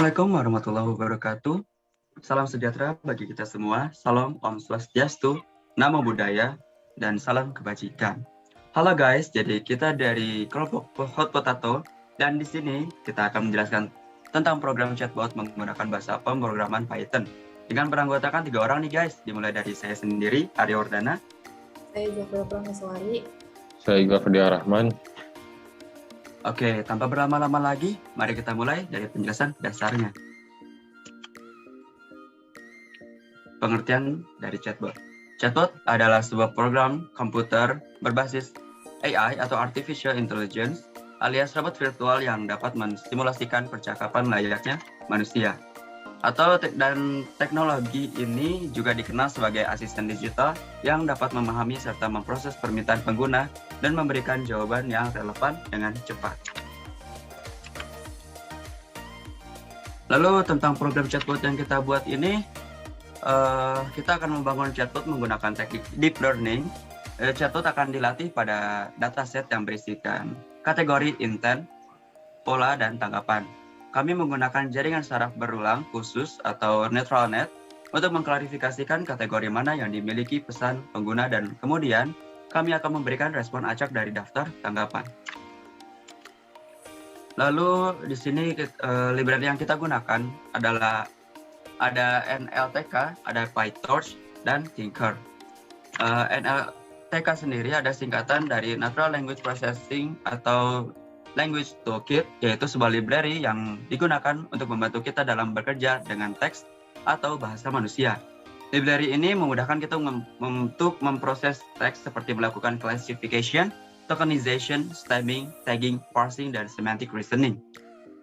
Assalamualaikum warahmatullahi wabarakatuh. Salam sejahtera bagi kita semua. Salam Om Swastiastu, Namo Buddhaya, dan salam kebajikan. Halo guys, jadi kita dari kelompok Hot Potato, dan di sini kita akan menjelaskan tentang program chatbot menggunakan bahasa pemrograman Python. Dengan beranggotakan 3 orang nih guys, dimulai dari saya sendiri, Arya Wardana. Saya Zafira Prameswari. Saya Iga Firdia Rahman. Oke, tanpa berlama-lama lagi, mari kita mulai dari penjelasan dasarnya. Pengertian dari chatbot. Chatbot adalah sebuah program komputer berbasis AI atau Artificial Intelligence alias robot virtual yang dapat menstimulasikan percakapan layaknya manusia. Dan teknologi ini juga dikenal sebagai asisten digital yang dapat memahami serta memproses permintaan pengguna dan memberikan jawaban yang relevan dengan cepat. Lalu tentang program chatbot yang kita buat ini, kita akan membangun chatbot menggunakan teknik deep learning. Chatbot akan dilatih pada dataset yang berisikan kategori intent, pola, dan tanggapan. Kami menggunakan jaringan saraf berulang khusus atau neural net untuk mengklarifikasikan kategori mana yang dimiliki pesan pengguna dan kemudian kami akan memberikan respon acak dari daftar tanggapan. Lalu di sini library yang kita gunakan adalah ada NLTK, ada PyTorch, dan Tinker. NLTK sendiri ada singkatan dari Natural Language Processing atau Language Toolkit, yaitu sebuah library yang digunakan untuk membantu kita dalam bekerja dengan teks atau bahasa manusia. Library ini memudahkan kita untuk memproses teks seperti melakukan classification, tokenization, stemming, tagging, parsing, dan semantic reasoning.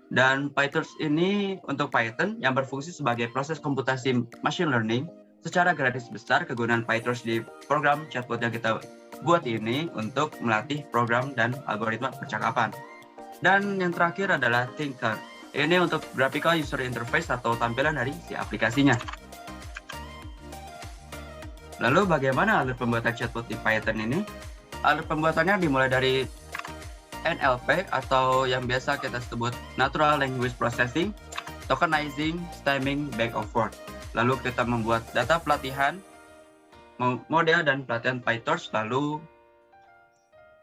Dan PyTorch ini untuk Python yang berfungsi sebagai proses komputasi machine learning. Secara garis besar, kegunaan PyTorch di program chatbot yang kita buat ini untuk melatih program dan algoritma percakapan. Dan yang terakhir adalah Tinker. Ini untuk graphical user interface atau tampilan dari si aplikasinya. Lalu bagaimana alur pembuatan chatbot di Python ini? Alur pembuatannya dimulai dari NLP atau yang biasa kita sebut Natural Language Processing, Tokenizing, Stemming, Back of Word. Lalu kita membuat data pelatihan, model dan pelatihan PyTorch, lalu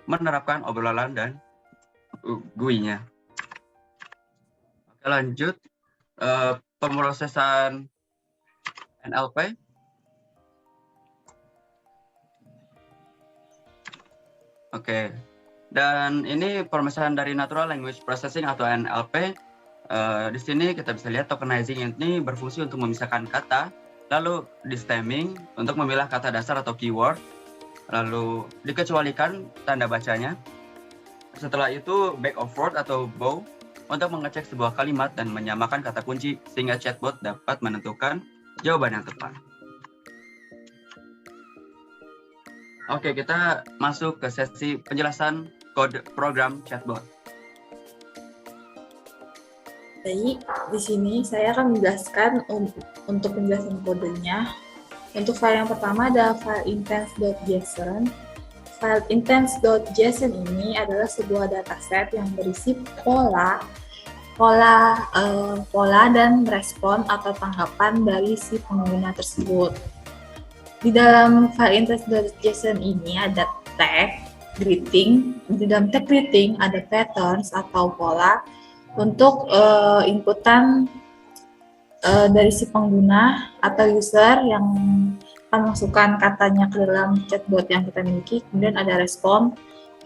menerapkan obrolan dan GUI-nya. Oke, lanjut pemrosesan NLP. Oke, dan ini pemrosesan dari Natural Language Processing atau NLP. Di sini kita bisa lihat tokenizing ini berfungsi untuk memisahkan kata, lalu di stemming untuk memilah kata dasar atau keyword, lalu dikecualikan tanda bacanya. Setelah itu back of word atau bow untuk mengecek sebuah kalimat dan menyamakan kata kunci sehingga chatbot dapat menentukan jawaban yang tepat. Oke, kita masuk ke sesi penjelasan kode program chatbot. Baik, di sini saya akan menjelaskan untuk penjelasan kodenya. Untuk file yang pertama ada file intents.json. File intents.json ini adalah sebuah dataset yang berisi pola dan respon atau tanggapan dari si pengguna tersebut. Di dalam file intents.json ini ada tag greeting. Di dalam tag greeting ada patterns atau pola untuk inputan dari si pengguna atau user yang akan masukkan katanya ke dalam chatbot yang kita miliki. Kemudian ada respon.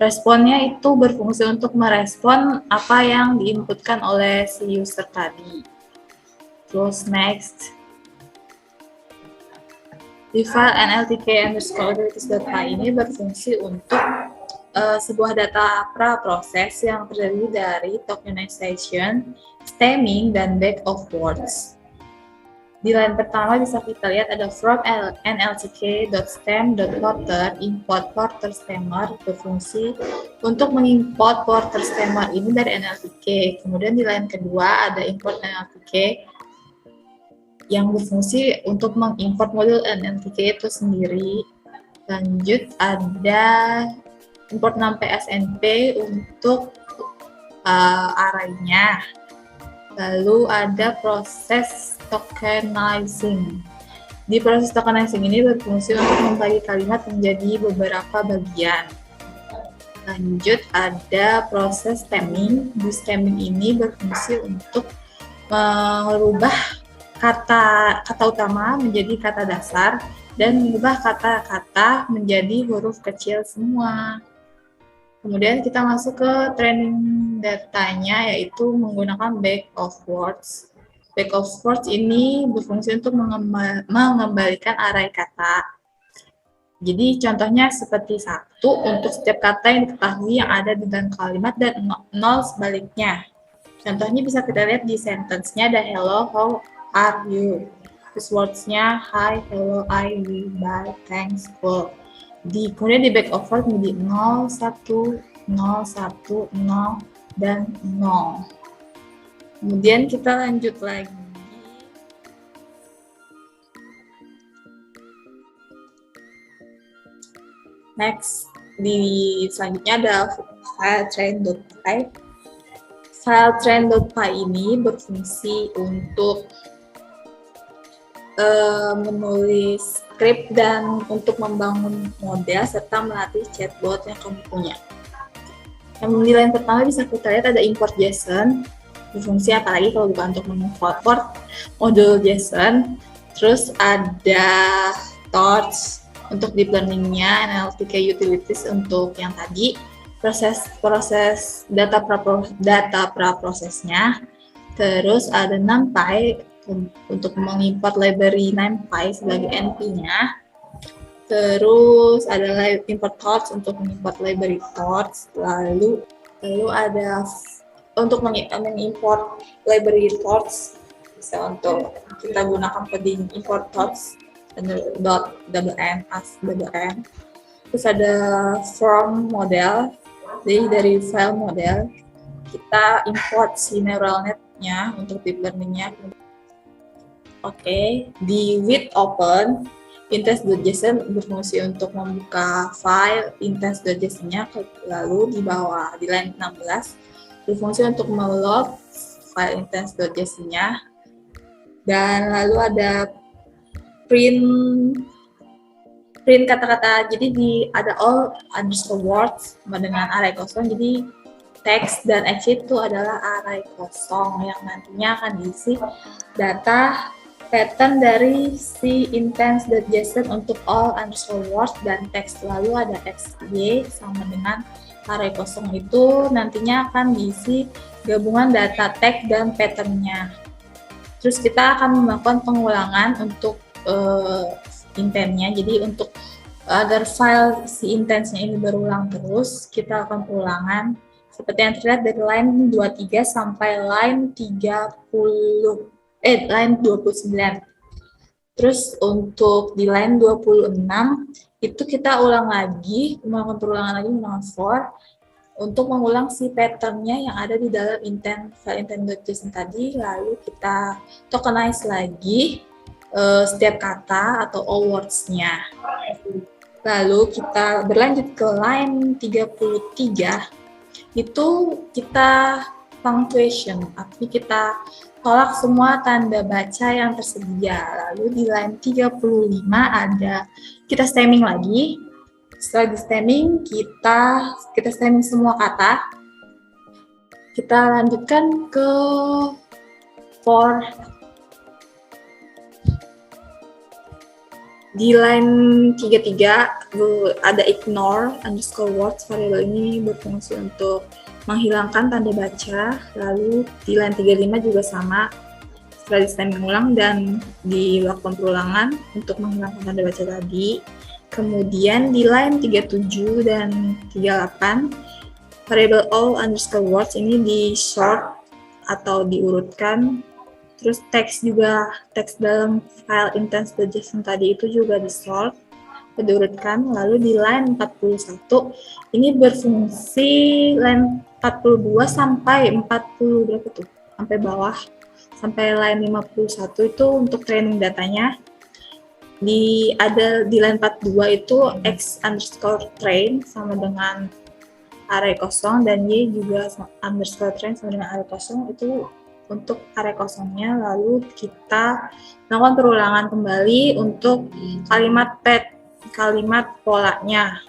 Responnya itu berfungsi untuk merespon apa yang diinputkan oleh si user tadi. Terus next. Di file nltk_authorities.py ini berfungsi untuk sebuah data pra-proses yang terdiri dari tokenization, stemming, dan back of words. Di line pertama bisa kita lihat ada from nltk.stem.porter import porter stemmer berfungsi untuk mengimport porter stemmer ini dari nltk. Kemudian di line kedua ada import nltk yang berfungsi untuk mengimport modul nltk itu sendiri. Lanjut ada import numpy snp untuk arraynya. Lalu ada proses tokenizing. Di proses tokenizing ini berfungsi untuk membagi kalimat menjadi beberapa bagian. Lanjut ada proses stemming. Di stemming ini berfungsi untuk merubah kata utama menjadi kata dasar dan mengubah kata-kata menjadi huruf kecil semua. Kemudian kita masuk ke training datanya, yaitu menggunakan bag of words. Bag of words ini berfungsi untuk mengembalikan array kata. Jadi contohnya seperti 1 untuk setiap kata yang diketahui yang ada di dalam kalimat dan 0 sebaliknya. Contohnya bisa kita lihat di sentence-nya ada hello, how are you? Terus words-nya hi, hello, I, we, bye, thanks, cool. Kemudian di back of word menjadi 0, 1, 0, 1, 0, dan 0. Kemudian kita lanjut lagi. Next, di selanjutnya ada file train.py. File train.py ini berfungsi untuk menulis skrip dan untuk membangun model serta melatih chatbot yang kamu punya. Yang di line pertama bisa kita lihat ada import JSON, berfungsi apalagi kalau bukan untuk mengimport modul JSON. Terus ada Torch untuk deep learning-nya, analytical utilities untuk yang tadi, proses data praprosesnya. Terus ada NumPy untuk mengimport library NumPy sebagai NP-nya. Terus ada import torch untuk mengimport library torch. Lalu ada untuk mengimport library torch, bisa untuk kita gunakan padding import torch .n as .n. Terus ada from model, jadi dari file model kita import si neural net-nya untuk deep learning-nya. Oke, di with open, index.json berfungsi untuk membuka file index.json-nya, lalu di bawah di line 16 berfungsi untuk meload file index.json-nya, dan lalu ada print kata-kata, jadi ada all underscore words dengan array kosong, jadi teks dan exit itu adalah array kosong yang nantinya akan diisi data pattern dari si index.json untuk all underscore words dan teks. Lalu ada xy sama dengan array kosong, itu nantinya akan diisi gabungan data tag dan patternnya. Terus kita akan melakukan pengulangan untuk intentnya. Jadi untuk agar file si intensnya ini berulang terus, kita akan pengulangan seperti yang terlihat dari line 23 sampai line 29. Terus untuk di line 26 itu kita melakukan perulangan lagi for untuk mengulang si patternnya yang ada di dalam file intent.json tadi. Lalu kita tokenize lagi setiap kata atau all words-nya. Lalu kita berlanjut ke line 33, itu kita punctuation, artinya kita tolak semua tanda baca yang tersedia. Lalu di line 35 ada kita stemming lagi. Setelah di stemming, kita stemming semua kata. Kita lanjutkan ke for. Di line 33 ada ignore underscore words, variabel ini berfungsi untuk menghilangkan tanda baca. Lalu di line 35 juga sama, setelah di stemming ulang dan dilakukan perulangan untuk menghilangkan tanda baca tadi. Kemudian di line 37 dan 38 variabel all underscore words ini di sort atau diurutkan. Terus teks dalam file index.json tadi itu juga di sort, diurutkan. Lalu di line 41 ini berfungsi line 42 sampai 40 berapa tuh? Sampai bawah, sampai line 51 itu untuk training datanya. Di line 42 itu x underscore train sama dengan array kosong, dan y juga underscore train sama dengan array kosong, itu untuk area kosongnya, lalu kita melakukan perulangan kembali untuk kalimat polanya.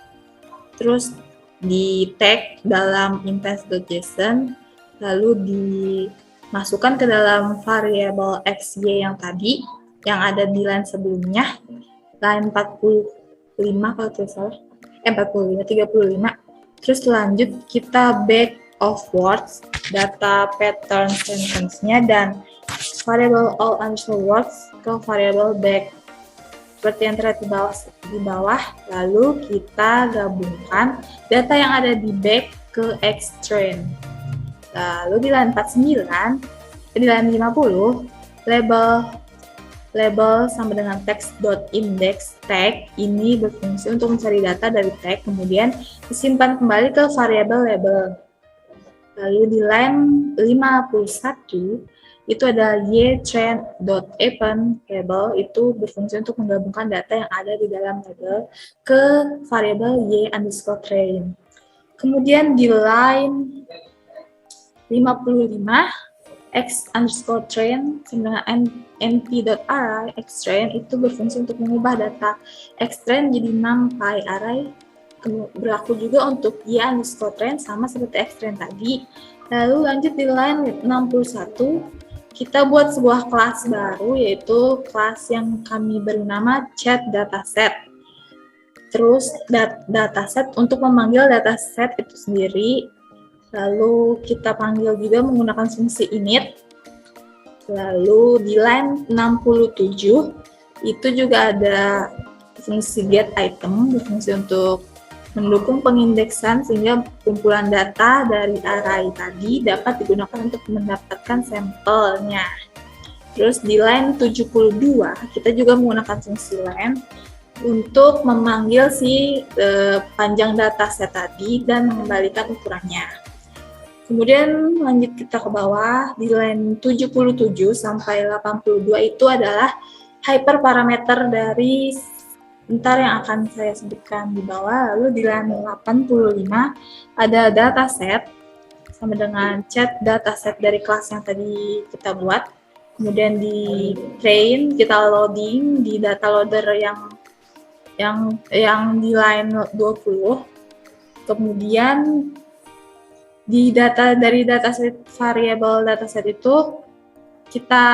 Terus di tag dalam index.json, lalu dimasukkan ke dalam variabel xy yang tadi, yang ada di line sebelumnya, line 45 kalau tidak salah, 35. Terus lanjut kita back of words, data pattern sentence-nya, dan variable all underscore words ke variable back. Seperti yang terlihat di bawah, lalu kita gabungkan data yang ada di back ke xtrain. Lalu di line 49, di line 50, label sama dengan text.index tag ini berfungsi untuk mencari data dari tag, kemudian disimpan kembali ke variabel label. Lalu di line 51, itu ada ytrain.append label, itu berfungsi untuk menggabungkan data yang ada di dalam label ke variabel y_train. Kemudian di line 55, x_train sama dengan np.array xtrain itu berfungsi untuk mengubah data xtrain jadi numpy array. Berlaku juga untuk y_train sama seperti xtrain tadi. Lalu lanjut di line 61, kita buat sebuah kelas baru, yaitu kelas yang kami beri nama chat dataset. Terus dataset untuk memanggil dataset itu sendiri. Lalu kita panggil juga menggunakan fungsi init. Lalu di line 67 itu juga ada fungsi get item, berfungsi untuk mendukung pengindeksan sehingga kumpulan data dari array tadi dapat digunakan untuk mendapatkan sampelnya. Terus di line 72 kita juga menggunakan fungsi len untuk memanggil si panjang dataset tadi dan mengembalikan ukurannya. Kemudian lanjut kita ke bawah, di line 77 sampai 82 itu adalah hyperparameter dari bentar yang akan saya sebutkan di bawah. Lalu di line 85 ada dataset sama dengan chat dataset dari kelas yang tadi kita buat. Kemudian di train kita loading di data loader yang di line 20. Kemudian di dari dataset variabel dataset itu kita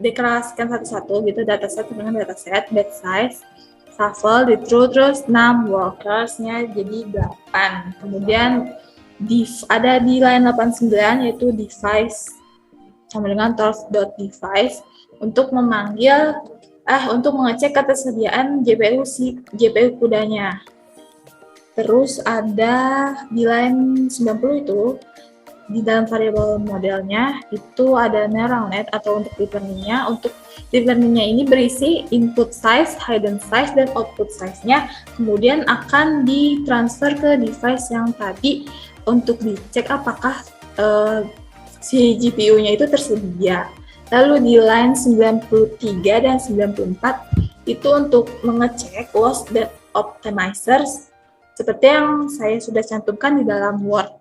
deklarasikan satu-satu gitu, dataset dengan dataset, batch size, shuffle, di true, terus num workers-nya jadi 8. Kemudian ada di line 89 yaitu device sama dengan torch.device untuk untuk mengecek ketersediaan GPU kudanya. Terus ada di line 90 itu, di dalam variabel modelnya, itu ada neural net atau untuk deep learning-nya. Untuk deep learning-nya ini berisi input size, hidden size, dan output size-nya. Kemudian akan ditransfer ke device yang tadi untuk dicek apakah si GPU-nya itu tersedia. Lalu di line 93 dan 94, itu untuk mengecek loss dan optimizers, seperti yang saya sudah cantumkan di dalam Word.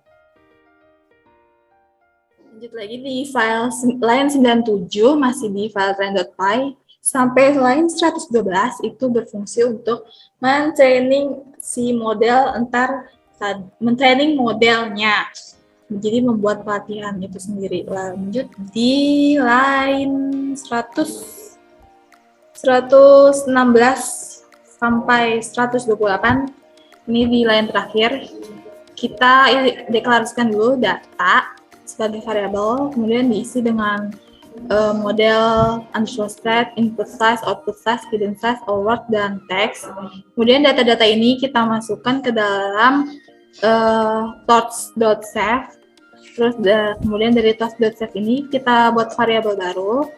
Lanjut lagi di file line 97 masih di file train.py sampai line 112 itu berfungsi untuk men-training si model men-training modelnya. Jadi membuat pelatihan itu sendiri. Lanjut di line 116 sampai 128. Ini di line terakhir, kita deklarasikan dulu data sebagai variabel, kemudian diisi dengan model underscore state, input size, output size, hidden size, word, dan text. Kemudian data-data ini kita masukkan ke dalam torch.save. Terus kemudian dari torch.save ini kita buat variabel baru,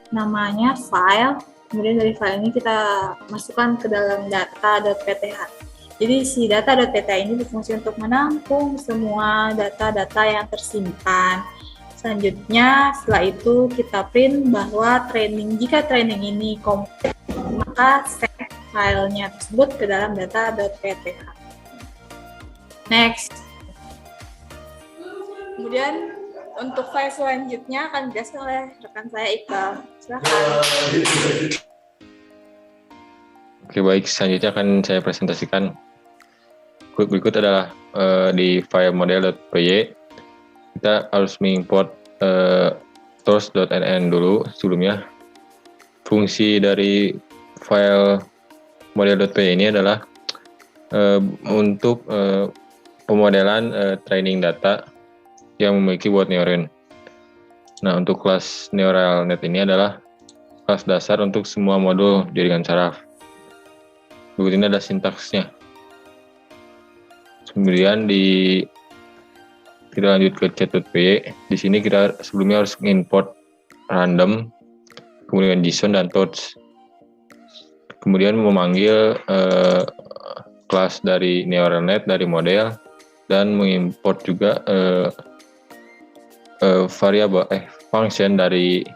namanya file. Kemudian dari file ini kita masukkan ke dalam data.pth. Jadi si data.pth ini berfungsi untuk menampung semua data-data yang tersimpan. Selanjutnya, setelah itu kita print bahwa jika training ini komplit, maka save filenya tersebut ke dalam data.pth. Next. Kemudian Untuk file selanjutnya akan dijelaskan oleh rekan saya Iqbal. Silakan. Oke, baik. Selanjutnya akan saya presentasikan. Berikut adalah di file model.py. Kita harus mengimport source.nn dulu sebelumnya. Fungsi dari file model.py ini adalah untuk pemodelan training data yang memiliki word neuron. Nah, untuk kelas neural net ini adalah kelas dasar untuk semua modul jaringan saraf. Berikut ini ada sintaksnya. Kemudian kita lanjut ke chat.py. Di sini kita sebelumnya harus mengimport random, kemudian JSON dan torch. Kemudian memanggil kelas dari neural net dari model dan mengimport juga variabel function dari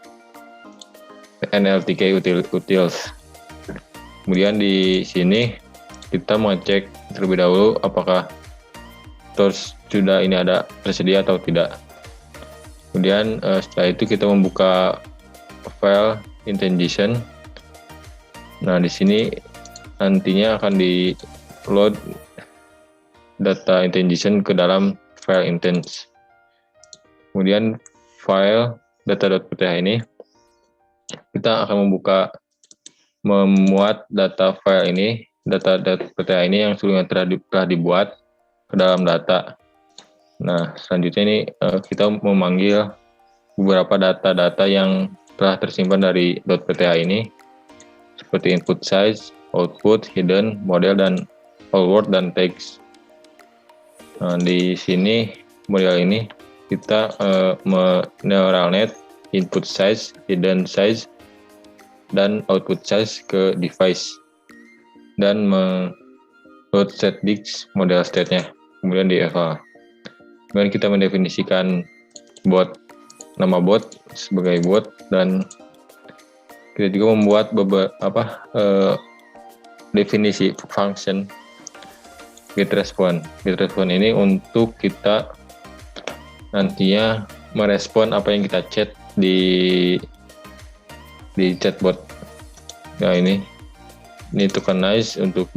NLTK utils. Kemudian di sini kita mengecek terlebih dahulu apakah source sudah ini ada tersedia atau tidak. Kemudian setelah itu kita membuka file intention. Nah, di sini nantinya akan di load data intention ke dalam file intents. Kemudian file data.pth ini kita akan memuat data file ini, data.pth ini yang sebelumnya telah dibuat ke dalam data. Nah, selanjutnya ini kita memanggil beberapa data-data yang telah tersimpan dari .pth ini, seperti input size, output, hidden, model, dan all word dan text. Nah, di sini model ini kita neural net input size, hidden size, dan output size ke device, dan load set disk model state-nya, kemudian di eval. Kemudian kita mendefinisikan nama bot sebagai bot, dan kita juga membuat beberapa definisi function getResponse. GetResponse ini untuk kita nantinya merespon apa yang kita chat di chatbot. Nah, ini tokenize untuk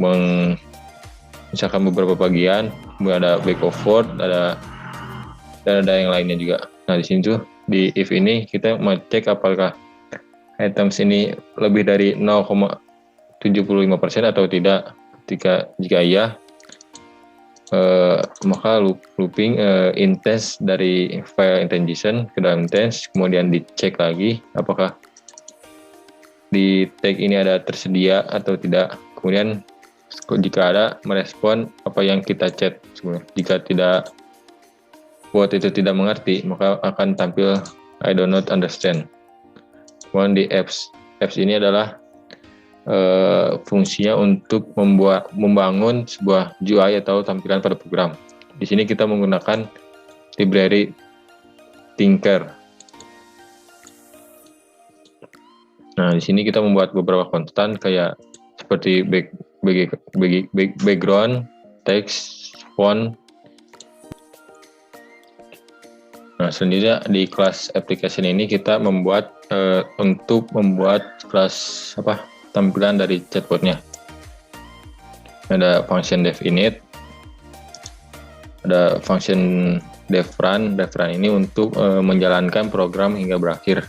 misalkan beberapa bagian, kemudian ada back and forth, dan ada yang lainnya juga. Nah, di sini tuh di if ini kita mengecek apakah items ini lebih dari 0,75% atau tidak. Jika iya, maka looping intents dari file intention ke dalam intents, kemudian dicek lagi apakah di tag ini ada tersedia atau tidak. Kemudian jika ada, merespon apa yang kita chat. Jika tidak, bot itu tidak mengerti, maka akan tampil I do not understand. Kemudian di apps ini adalah fungsinya untuk membangun sebuah UI atau tampilan pada program. Di sini kita menggunakan library Tinker. Nah, di sini kita membuat beberapa konstan kayak seperti background, text, font. Nah, selanjutnya di kelas application ini kita untuk membuat kelas tampilan dari chatbotnya. Ada function definite, ada function devrun ini untuk menjalankan program hingga berakhir.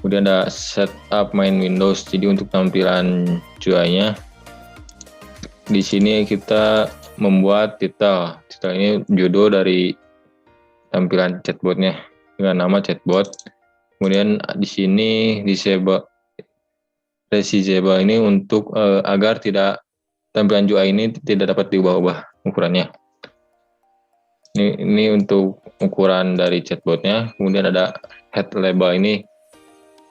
Kemudian ada setup main Windows, jadi untuk tampilan UI-nya. Di sini kita membuat title ini judul dari tampilan chatbotnya dengan nama chatbot. Kemudian di sini disable ini untuk agar tampilan UI ini tidak dapat diubah-ubah ukurannya. Ini untuk ukuran dari chatbotnya. Kemudian ada head label ini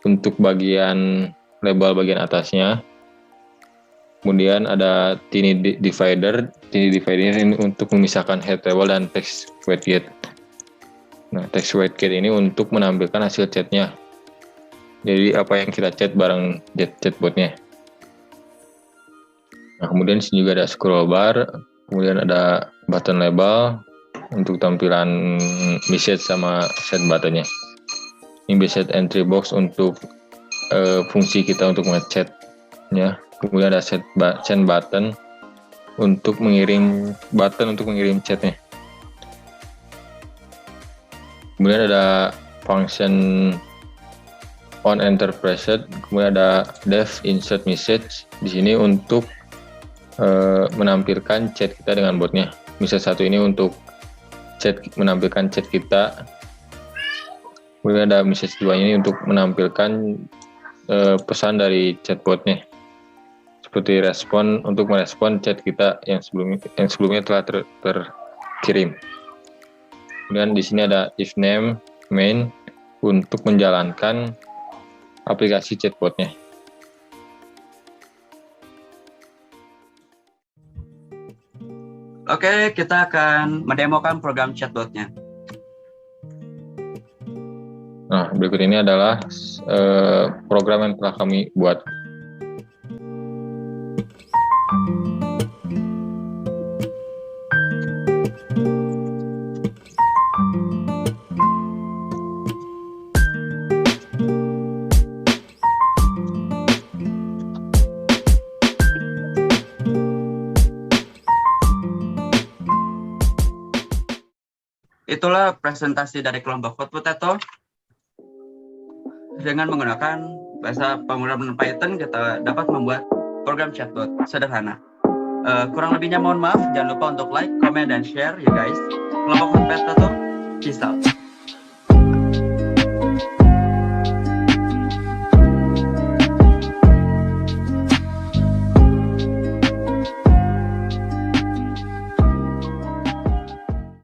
untuk bagian label bagian atasnya. Kemudian ada tiny divider ini untuk memisahkan head label dan text widget. Nah, text widget ini untuk menampilkan hasil chatnya. Jadi apa yang kita chat bareng chatbotnya. Nah, kemudian di sini juga ada scroll bar, kemudian ada button label, untuk tampilan message sama set buttonnya. Ini message entry box untuk fungsi kita untuk ngechat ya. Kemudian ada send button untuk mengirim chatnya. Kemudian ada function on enter pressed. Kemudian ada dev insert message di sini untuk menampilkan chat kita dengan botnya. Misal satu ini untuk menampilkan chat kita. Kemudian ada message 2 ini untuk menampilkan pesan dari chatbotnya. Seperti respon untuk merespon chat kita yang sebelumnya telah terkirim. Kemudian di sini ada if name main untuk menjalankan aplikasi chatbotnya. Oke, kita akan mendemokan program chatbotnya. Nah, berikut ini adalah program yang telah kami buat. Itulah presentasi dari kelompok Code Potato. Dengan menggunakan bahasa pemrograman Python, kita dapat membuat program chatbot sederhana. Kurang lebihnya mohon maaf. Jangan lupa untuk like, comment, dan share ya guys. Kelompok Code Potato, peace out.